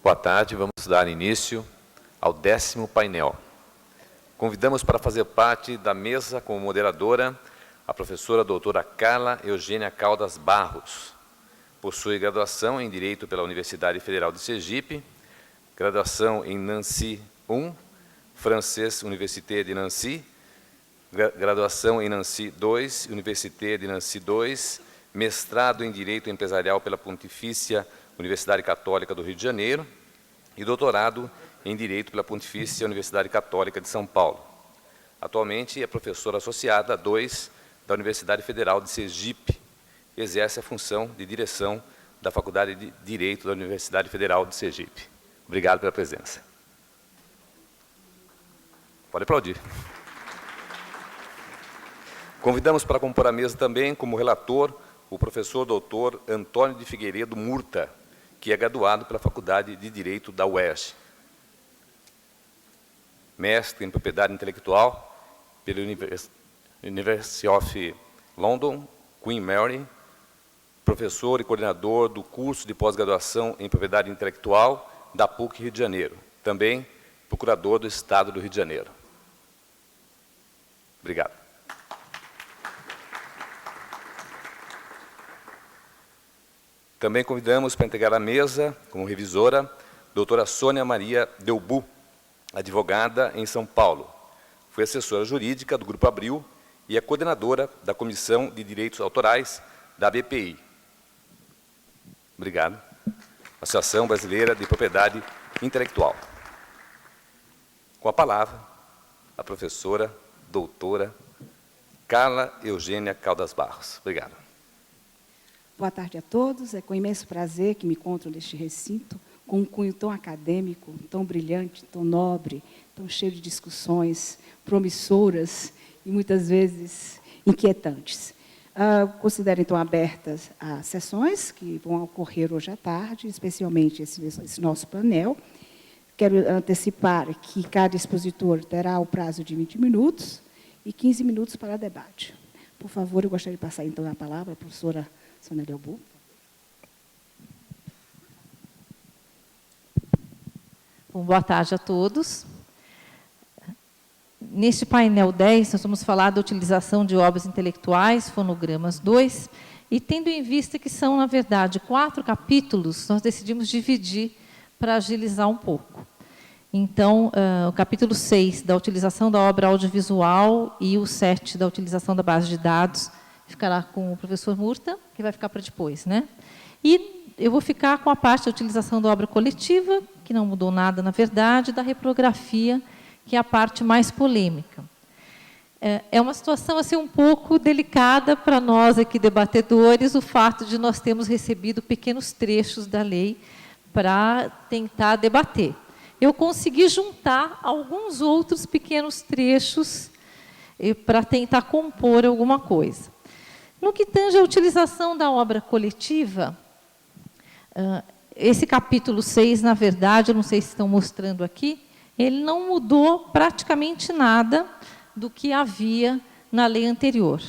Boa tarde, vamos dar início ao 10º painel. Convidamos para fazer parte da mesa como moderadora a professora doutora Carla Eugênia Caldas Barros. Possui graduação em Direito pela Universidade Federal de Sergipe, graduação em Nancy I, francês Université de Nancy, graduação em Nancy II, Université de Nancy II, mestrado em Direito Empresarial pela Pontifícia Universidade Católica do Rio de Janeiro e doutorado em Direito pela Pontifícia Universidade Católica de São Paulo. Atualmente é professora associada 2 da Universidade Federal de Sergipe. Exerce a função de direção da Faculdade de Direito da Universidade Federal de Sergipe. Obrigado pela presença. Pode aplaudir. Convidamos para compor a mesa também, como relator, o professor doutor Antônio de Figueiredo Murta, que é graduado pela Faculdade de Direito da UERJ. Mestre em Propriedade Intelectual pela University of London, Queen Mary, professor e coordenador do curso de pós-graduação em Propriedade Intelectual da PUC Rio de Janeiro, também procurador do Estado do Rio de Janeiro. Obrigado. Também convidamos para integrar a mesa, como revisora, doutora Sônia Maria Delbu, advogada em São Paulo. Foi assessora jurídica do Grupo Abril e é coordenadora da Comissão de Direitos Autorais da BPI. Obrigado. Associação Brasileira de Propriedade Intelectual. Com a palavra, a professora, doutora Carla Eugênia Caldas Barros. Obrigado. Boa tarde a todos. É com imenso prazer que me encontro neste recinto, com um cunho tão acadêmico, tão brilhante, tão nobre, tão cheio de discussões promissoras e, muitas vezes, inquietantes. Considero, então, abertas as sessões que vão ocorrer hoje à tarde, especialmente esse nosso painel. Quero antecipar que cada expositor terá o prazo de 20 minutos e 15 minutos para debate. Por favor, eu gostaria de passar, então, a palavra à professora Sônia Delbu. Bom, boa tarde a todos. Neste painel 10, nós vamos falar da utilização de obras intelectuais, fonogramas 2, e tendo em vista que são, na verdade, 4 capítulos, nós decidimos dividir para agilizar um pouco. Então, o capítulo 6, da utilização da obra audiovisual, e o 7, da utilização da base de dados, ficará com o professor Murta, que vai ficar para depois, né? E eu vou ficar com a parte da utilização da obra coletiva, que não mudou nada, na verdade, da reprografia, que é a parte mais polêmica. É uma situação assim, um pouco delicada para nós aqui, debatedores, o fato de nós termos recebido pequenos trechos da lei para tentar debater. Eu consegui juntar alguns outros pequenos trechos para tentar compor alguma coisa. No que tange à utilização da obra coletiva, esse capítulo 6, na verdade, eu não sei se estão mostrando aqui, ele não mudou praticamente nada do que havia na lei anterior.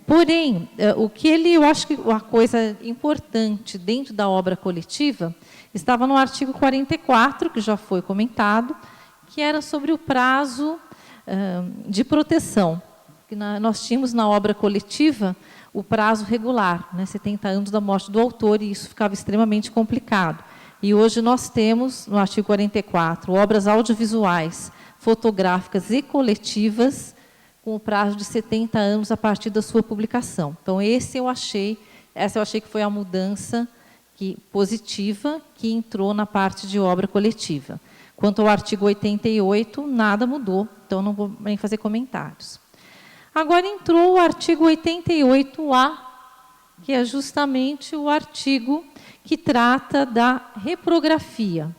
Porém, eu acho que a coisa importante dentro da obra coletiva estava no artigo 44, que já foi comentado, que era sobre o prazo de proteção. Nós tínhamos na obra coletiva o prazo regular, né, 70 anos da morte do autor, e isso ficava extremamente complicado. E hoje nós temos, no artigo 44, obras audiovisuais, fotográficas e coletivas, com o prazo de 70 anos a partir da sua publicação. Então, essa eu achei que foi a mudança positiva que entrou na parte de obra coletiva. Quanto ao artigo 88, nada mudou, então não vou nem fazer comentários. Agora entrou o artigo 88A, que é justamente o artigo que trata da reprografia.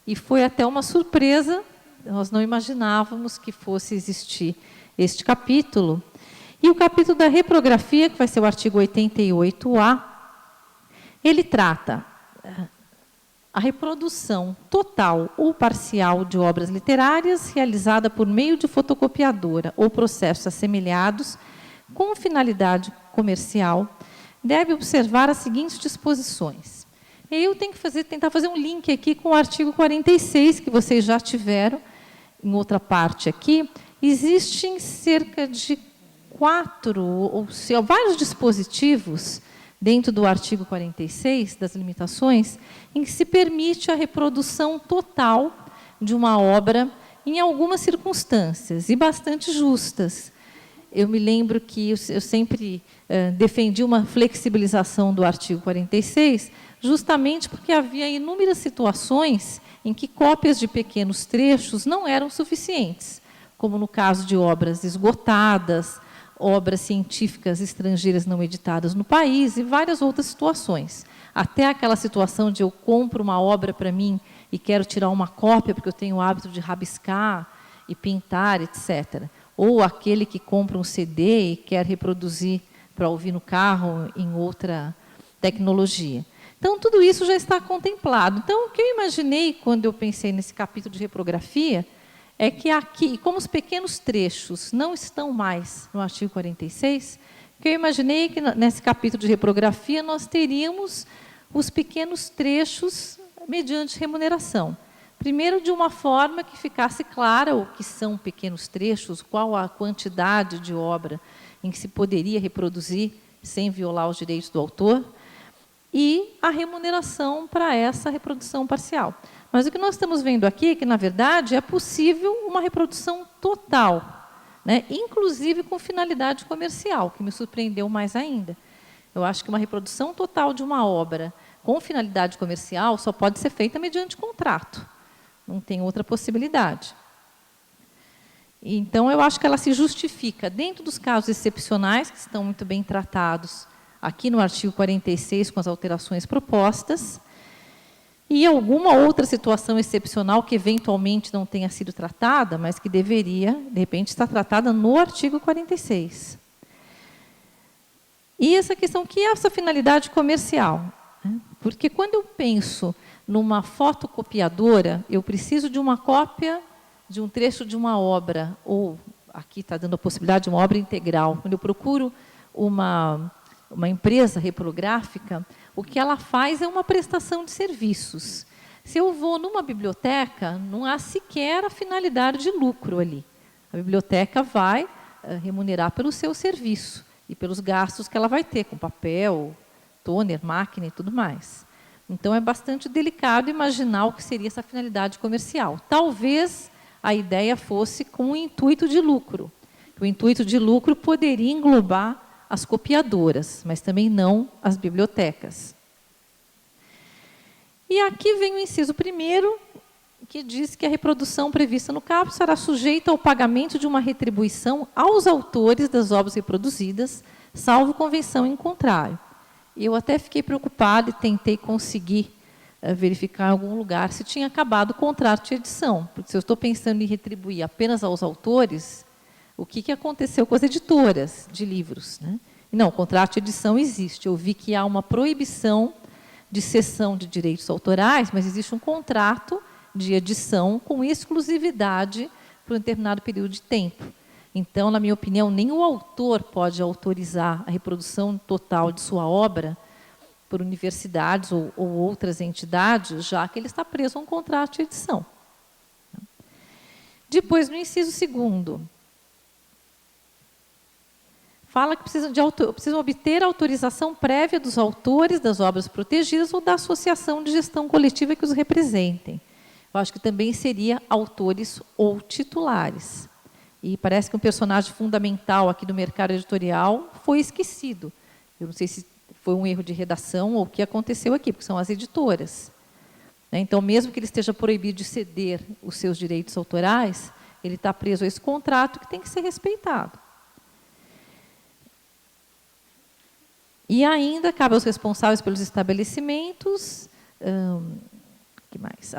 E foi até uma surpresa, nós não imaginávamos que fosse existir este capítulo. E o capítulo da reprografia, que vai ser o artigo 88A, ele trata a reprodução total ou parcial de obras literárias realizada por meio de fotocopiadora ou processos assemelhados com finalidade comercial, deve observar as seguintes disposições. Eu tenho que tentar fazer um link aqui com o artigo 46, que vocês já tiveram, em outra parte aqui. Existem cerca de vários dispositivos dentro do artigo 46, das limitações, em que se permite a reprodução total de uma obra em algumas circunstâncias, e bastante justas. Eu me lembro que eu sempre defendi uma flexibilização do artigo 46, justamente porque havia inúmeras situações em que cópias de pequenos trechos não eram suficientes, como no caso de obras esgotadas, obras científicas estrangeiras não editadas no país e várias outras situações. Até aquela situação de eu compro uma obra para mim e quero tirar uma cópia porque eu tenho o hábito de rabiscar e pintar, etc. Ou aquele que compra um CD e quer reproduzir para ouvir no carro em outra tecnologia. Então, tudo isso já está contemplado. Então, o que eu imaginei quando eu pensei nesse capítulo de reprografia é que aqui, como os pequenos trechos não estão mais no artigo 46, que eu imaginei que nesse capítulo de reprografia nós teríamos os pequenos trechos mediante remuneração. Primeiro, de uma forma que ficasse clara o que são pequenos trechos, qual a quantidade de obra em que se poderia reproduzir sem violar os direitos do autor, e a remuneração para essa reprodução parcial. Mas o que nós estamos vendo aqui é que, na verdade, é possível uma reprodução total, né? Inclusive com finalidade comercial, que me surpreendeu mais ainda. Eu acho que uma reprodução total de uma obra com finalidade comercial só pode ser feita mediante contrato. Não tem outra possibilidade. Então, eu acho que ela se justifica dentro dos casos excepcionais, que estão muito bem tratados aqui no artigo 46, com as alterações propostas, e alguma outra situação excepcional que eventualmente não tenha sido tratada, mas que deveria, de repente, estar tratada no artigo 46. E essa questão, que é essa finalidade comercial? Porque quando eu penso numa fotocopiadora, eu preciso de uma cópia de um trecho de uma obra, ou aqui está dando a possibilidade de uma obra integral. Quando eu procuro uma empresa reprográfica, o que ela faz é uma prestação de serviços. Se eu vou numa biblioteca, não há sequer a finalidade de lucro ali. A biblioteca vai remunerar pelo seu serviço e pelos gastos que ela vai ter, com papel, toner, máquina e tudo mais. Então, é bastante delicado imaginar o que seria essa finalidade comercial. Talvez a ideia fosse com o intuito de lucro. O intuito de lucro poderia englobar as copiadoras, mas também não as bibliotecas. E aqui vem o inciso 1º, que diz que a reprodução prevista no caput será sujeita ao pagamento de uma retribuição aos autores das obras reproduzidas, salvo convenção em contrário. Eu até fiquei preocupada e tentei conseguir verificar em algum lugar se tinha acabado o contrato de edição, porque se eu estou pensando em retribuir apenas aos autores, o que aconteceu com as editoras de livros, né? Não, o contrato de edição existe. Eu vi que há uma proibição de cessão de direitos autorais, mas existe um contrato de edição com exclusividade por um determinado período de tempo. Então, na minha opinião, nem o autor pode autorizar a reprodução total de sua obra por universidades ou outras entidades, já que ele está preso a um contrato de edição. Depois, no inciso 2º, fala que precisam obter a autorização prévia dos autores das obras protegidas ou da associação de gestão coletiva que os representem. Eu acho que também seria autores ou titulares. E parece que um personagem fundamental aqui do mercado editorial foi esquecido. Eu não sei se foi um erro de redação ou o que aconteceu aqui, porque são as editoras. Então, mesmo que ele esteja proibido de ceder os seus direitos autorais, ele está preso a esse contrato que tem que ser respeitado. E ainda cabe aos responsáveis pelos estabelecimentos, que mais?